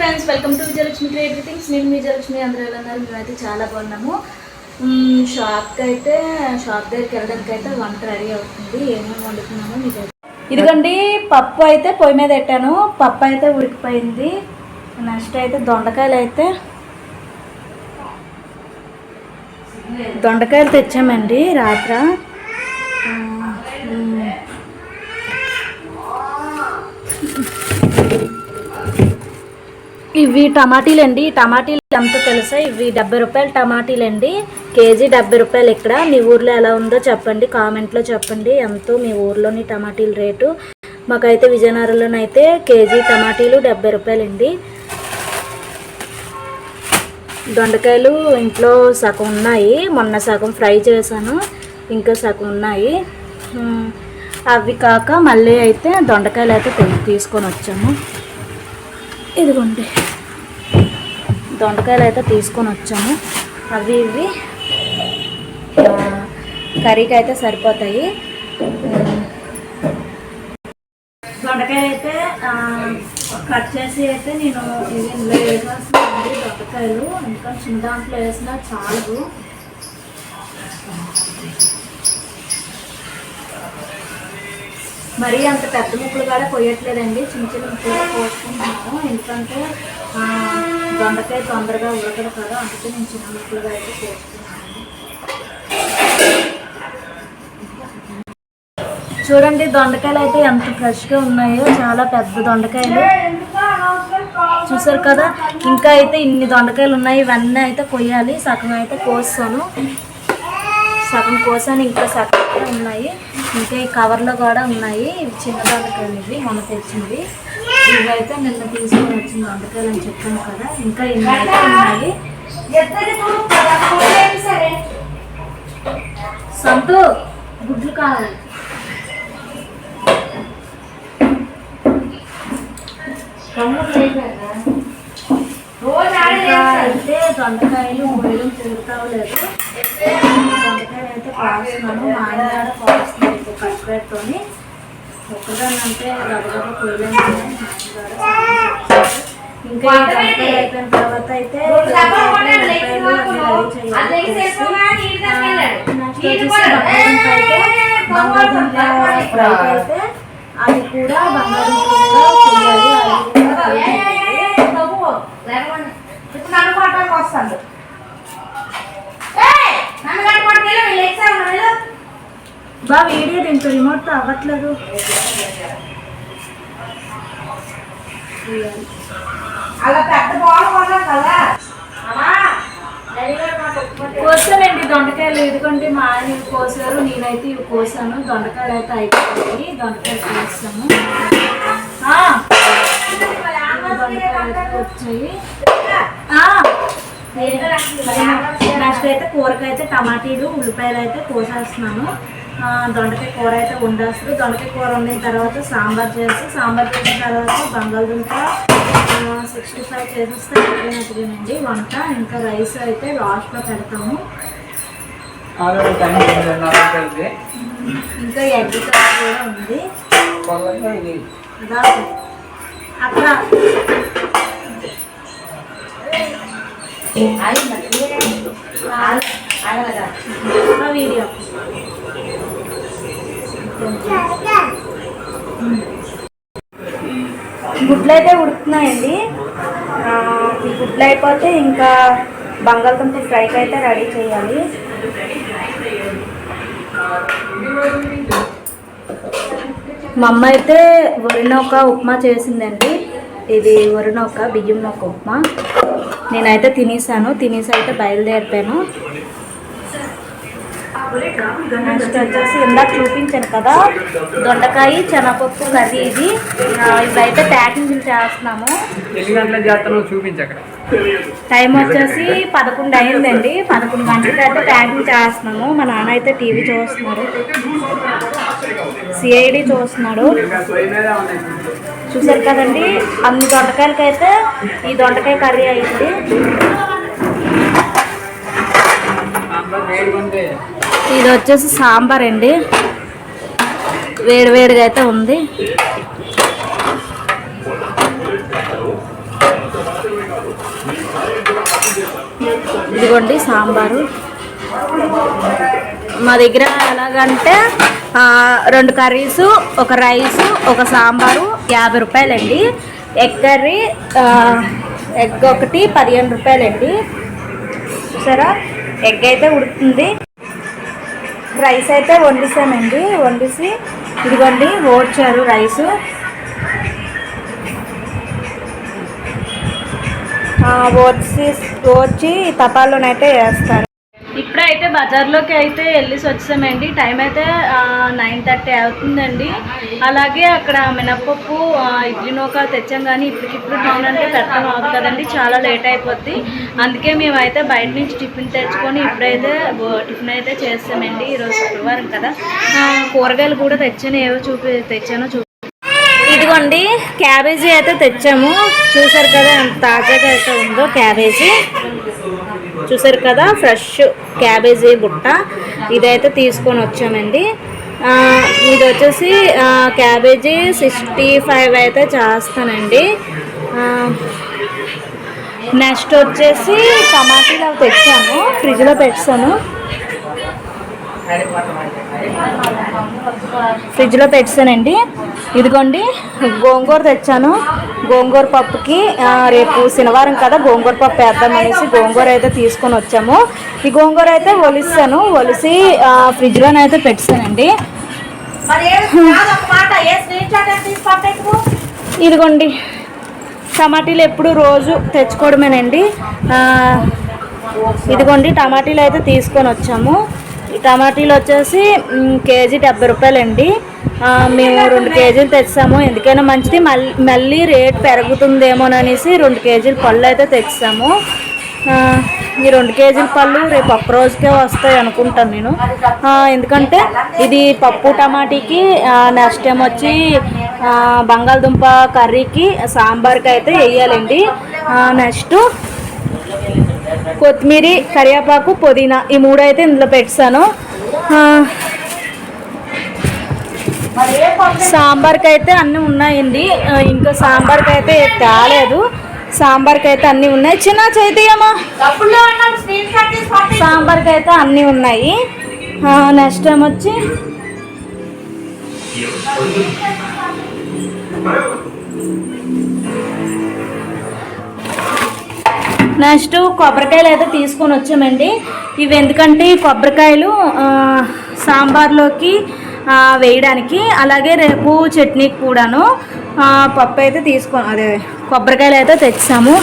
Friends, welcome to Vijayalakshmi creative things. నేను మీ విజయలక్ష్మి. అందరూ ఎలా ఉన్నారు? మేమైతే చాలా బాగున్నాము. షాప్ దగ్గరికి వెళ్ళడానికి అయితే వంట రెడీ అవుతుంది. ఏమేమి వండుతున్నామో మీకు ఇదిగోండి. పప్పు అయితే పొయ్యి మీద పెట్టాను. పప్పు అయితే ఉడికిపోయింది. నెక్స్ట్ అయితే దొండకాయలు తెచ్చామండి రాత్ర. ఇవి టమాటీలు అండి. టమాటీలు ఎంత తెలుసా? ఇవి 70 రూపాయలు టమాటీలు అండి. కేజీ 70 రూపాయలు. ఇక్కడ మీ ఊర్లో ఎలా ఉందో చెప్పండి, కామెంట్లో చెప్పండి ఎంతో మీ ఊర్లోని టమాటీల రేటు. మాకైతే విజయనగరంలోనైతే కేజీ టమాటీలు 70 రూపాయలు అండి. దొండకాయలు ఇంట్లో సగం ఉన్నాయి. మొన్న సగం ఫ్రై చేశాను, ఇంకా సగం ఉన్నాయి. అవి కాక మళ్ళీ అయితే దొండకాయలు అయితే తీసుకొని వచ్చాము. ఇదిగోండి, దొండకాయలు అయితే తీసుకొని వచ్చాము. అవి ఇవి కర్రీకి అయితే సరిపోతాయి. దొండకాయలు అయితే కట్ చేసి అయితే నేను ఇందులో వేసాల్సింది. దొండకాయలు ఇంకా చిన్న దాంట్లో వేసినా చాలు. మరీ అంత పెద్ద ముక్కలు కూడా కొయ్యట్లేదండి, చిన్న చిన్న ముక్కలుగా కోసుకుంటున్నాను. ఎందుకంటే దొండకాయ తొందరగా ఉడకదు కదా, అందుకే నేను చిన్న ముక్కలుగా అయితే కోసుకుంటున్నాను. చూడండి, దొండకాయలు అయితే ఎంత ఫ్రెష్గా ఉన్నాయో. చాలా పెద్ద దొండకాయలు చూసారు కదా. ఇంకా అయితే ఇన్ని దొండకాయలు ఉన్నాయి. ఇవన్నీ అయితే కొయ్యాలి. సగం అయితే కోసాను, ఇంకా సగం ఉన్నాయి. ఇంకా ఈ కవర్లో కూడా ఉన్నాయి. ఇవి చిన్న దొండకాయలు, ఇవి మొన్న తెచ్చింది. ఇవైతే నిన్న తీసుకొని వచ్చిన దొండకాయలు అని చెప్పాను కదా. ఇంకా ఇన్ని అయితే ఉన్నాయి. సంతు గుడ్లు కావాలి. అయితే దొండకాయలు మొయ్యడం తిరుగుతావలేదు. దొండకాయలు అయితే కోస్తున్నాను. మా ఆయన కూడా కోస్తున్నాను ఇప్పుడు కట్రేట్తో. ఒక్కదాన్ని అంటే గబగబా కొయ్యలేము. ఇంకా ఈ దొండకాయలు అయిపోయిన తర్వాత అయితే ఉల్లిపాయలు అన్నీ రెడీ చేయాలి. నెక్స్ట్ వచ్చేసి బంగాళదుంప ఫ్రై అయితే అది కూడా బంగాళదుంప చేయాలి. వస్తాను బా వీడియో దీంతో రిమోట్తో అవ్వట్లేదు. అలా పెద్ద బాగా కదా కోసానండి దొండకాయలు. ఎందుకంటే మా ఆయన ఇవి కోసారు, నేనైతే ఇవి కోసాను. దొండకాయలు అయితే అయిపోయి దొండకాయలు కోసాము. దొండకాయలు వచ్చాయి. నెక్స్ట్ అయితే కూరకైతే టమాటీలు ఉల్లిపాయలు అయితే కోసేస్తున్నాను. దొండకాయ కూర అయితే వండేస్తారు. దొండకాయ కూర వండిన తర్వాత సాంబార్ చేసిన తర్వాత బంగాళదుంప 65 చేసేస్తే అయిపోయినట్టుగానండి వంట. ఇంకా రైస్ అయితే లాస్ట్లో పెడతాము. ఇంకా ఎగ్ కర్రీ కూడా ఉంది అక్కడ. వీడియో గుడ్లు అయితే ఉడుకుతున్నాయండి. ఈ గుడ్లు అయిపోతే ఇంకా బంగాళదుంప ఫ్రైకి అయితే రెడీ చేయాలి. మా అమ్మ అయితే వరినొక ఉప్మా చేసిందండి. ఇది వరినొక బియ్యం నొక్క ఉప్మా. నేనైతే తినేసి అయితే బయలుదేరిపోయాను. నెక్స్ట్ వచ్చేసి ఇందాక చూపించాను కదా దొండకాయ శనగపప్పు కర్రీ. ఇవైతే ప్యాకింగ్ చేస్తున్నాము. టైం వచ్చేసి 11 అయిందండి. 11 గంటలకి అయితే ప్యాకింగ్ చేస్తున్నాము. మా నాన్న అయితే టీవీ చూస్తున్నాడు, సిఐడి చూస్తున్నాడు. చూసారు కదండి, అన్ని దొండకాయలకైతే ఈ దొండకాయ కర్రీ అయింది. ఇది వచ్చేసి సాంబార్ అండి. వేడివేడిగా అయితే ఉంది. ఇదిగోండి సాంబారు. మా దగ్గర ఎలాగంటే 2 కర్రీసు, 1 రైసు, 1 సాంబారు 50 రూపాయలండి. ఎగ్ కర్రీ ఎగ్ ఒకటి 15 రూపాయలండి. చూసారా, ఎగ్ అయితే ఉడుకుతుంది. రైస్ అయితే వండిసామండి. వండిసి ఇదిగోండి ఓడ్చారు రైసు. ఓడ్చి తపాల్లోనైతే వేస్తారు. ఇప్పుడైతే బజార్లోకి అయితే వెళ్ళేసి వచ్చామండి. టైం అయితే 9:30 అవుతుందండి. అలాగే అక్కడ మినప్పప్పు ఇడ్లీ నూక తెచ్చాం, కానీ ఇప్పటికిప్పుడు టిఫిన్ అంటే పెట్టడం అవుతుంది కదండి, చాలా లేట్ అయిపోద్ది. అందుకే మేమైతే బయట నుంచి టిఫిన్ తెచ్చుకొని ఇప్పుడైతే టిఫిన్ అయితే చేస్తామండి. ఈరోజు శుక్రవారం కదా. కూరగాయలు కూడా తెచ్చాను, ఏవో తెచ్చానో ఇదిగోండి క్యాబేజీ అయితే తెచ్చాము. చూసారు కదా ఎంత తాజాగా అయితే ఉందో క్యాబేజీ. చూసారు కదా, ఫ్రెష్ క్యాబేజీ బుట్ట ఇదైతే తీసుకొని వచ్చామండి. ఇది వచ్చేసి క్యాబేజీ 65 అయితే చేస్తానండి. నెక్స్ట్ వచ్చేసి టమాటీలు అవి తెచ్చాను, ఫ్రిడ్జ్లో పెట్టాను. ఫ్రిడ్జ్లో పెట్టానండి. ఇదిగోండి గోంగూర తెచ్చాను. గోంగూర పప్పుకి రేపు శనివారం కదా, గోంగూర పప్పు వేద్దామనేసి గోంగూర అయితే తీసుకొని వచ్చాము. ఈ గోంగూర అయితే ఒలిసాను, ఒలిసి ఫ్రిడ్జ్లోనైతే పెట్టానండి. ఇదిగోండి టమాటీలు ఎప్పుడు రోజు తెచ్చుకోవడమేనండి. ఇదిగోండి టమాటీలు అయితే తీసుకొని వచ్చాము. ఈ టమాటీలు వచ్చేసి కేజీ 70 రూపాయలండి. మేము 2 కేజీలు తెచ్చాము. ఎందుకైనా మంచిది, మళ్ళీ రేట్ పెరుగుతుందేమోననేసి 2 కేజీల పళ్ళు అయితే తెచ్చాము. ఈ 2 కేజీల పళ్ళు రేపు ఒక్క రోజుకే వస్తాయి అనుకుంటాను నేను. ఎందుకంటే ఇది పప్పు టమాటీకి, నెక్స్ట్ టైం వచ్చి బంగాళదుంప కర్రీకి, సాంబార్కి అయితే వేయాలండి. నెక్స్ట్ కొత్తిమీర, కరివేపాకు, పుదీనా ఈ 3 అయితే ఇందులో పెట్టాను. సాంబార్కి అయితే అన్నీ ఉన్నాయండి. ఇంకా సాంబార్కి అయితే తేలేదు. సాంబార్కి అయితే అన్నీ ఉన్నాయి. చిన్న చైతన్యమా సాంబార్కి అయితే అన్నీ ఉన్నాయి. నెక్స్ట్ టైం వచ్చి నెక్స్ట్ కొబ్బరికాయలు అయితే తీసుకొని వచ్చామండి. ఇవి ఎందుకంటే కొబ్బరికాయలు సాంబార్లోకి వేయడానికి, అలాగే రేపు చట్నీకి కూడాను పప్పు అయితే అదే కొబ్బరికాయలు అయితే తెచ్చాము.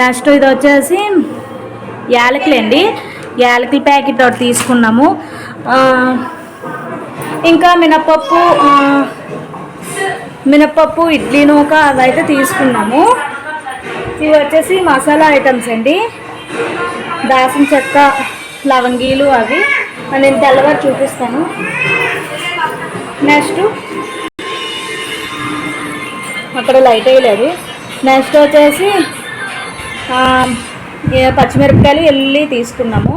నెక్స్ట్ ఇది వచ్చేసి యాలకులండి, యాలకుల ప్యాకెట్ ఒకటి తీసుకున్నాము. ఇంకా మినపప్పు ఇడ్లీ నూక అవి అయితే తీసుకున్నాము. ఇవి వచ్చేసి మసాలా ఐటమ్స్ అండి. దాల్చిన చెక్క, లవంగీలు అవి నేను తెల్లవారు చూపిస్తాను. నెక్స్ట్ అక్కడ లైట్ వేయలేదు. నెక్స్ట్ వచ్చేసి పచ్చిమిరపకాయలు, ఎల్లుల్లి తీసుకున్నాము,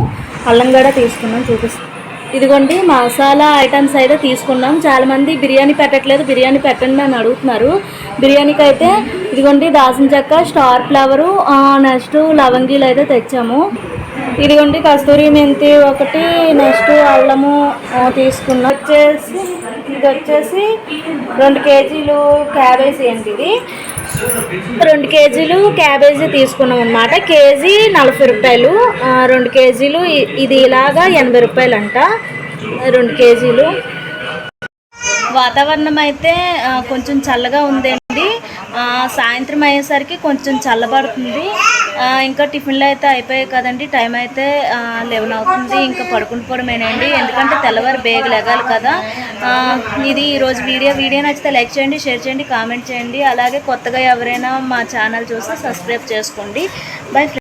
అల్లం కూడా తీసుకున్నాం, చూపిస్తాం. ఇదిగోండి మసాలా ఐటమ్స్ అయితే తీసుకున్నాం. చాలామంది బిర్యానీ పెట్టట్లేదు, బిర్యానీ పెట్టండి అని అడుగుతున్నారు. బిర్యానీకి అయితే ఇదిగోండి దాల్చిన చెక్క, స్టార్ ఫ్లవరు, నెక్స్ట్ లవంగీలు అయితే తెచ్చాము. ఇదిగోండి కస్తూరి మెంతి ఒకటి, నెక్స్ట్ అల్లము తీసుకున్నాం. ఇది వచ్చేసి 2 కేజీలు క్యాబేజీ అండి. ఇది 2 కేజీలు క్యాబేజీ తీసుకున్నాం అన్నమాట. కేజీ 40 రూపాయలు, 2 కేజీలు ఇది ఇలాగా 80 రూపాయలు అంట 2 కేజీలు. వాతావరణం అయితే కొంచెం చల్లగా ఉందండి. సాయంత్రం అయ్యేసరికి కొంచెం చల్లబడుతుంది. ఇంకా టిఫిన్లు అయితే అయిపోయాయి కదండి. టైం అయితే 11 అవుతుంది. ఇంకా పడుకుని పోవడమేనండి, ఎందుకంటే తెల్లవారు బేగ లెగాలి కదా. ఇది ఈరోజు వీడియో నచ్చితే లైక్ చేయండి, షేర్ చేయండి, కామెంట్ చేయండి. అలాగే కొత్తగా ఎవరైనా మా ఛానల్ చూస్తే సబ్స్క్రైబ్ చేసుకోండి. బై.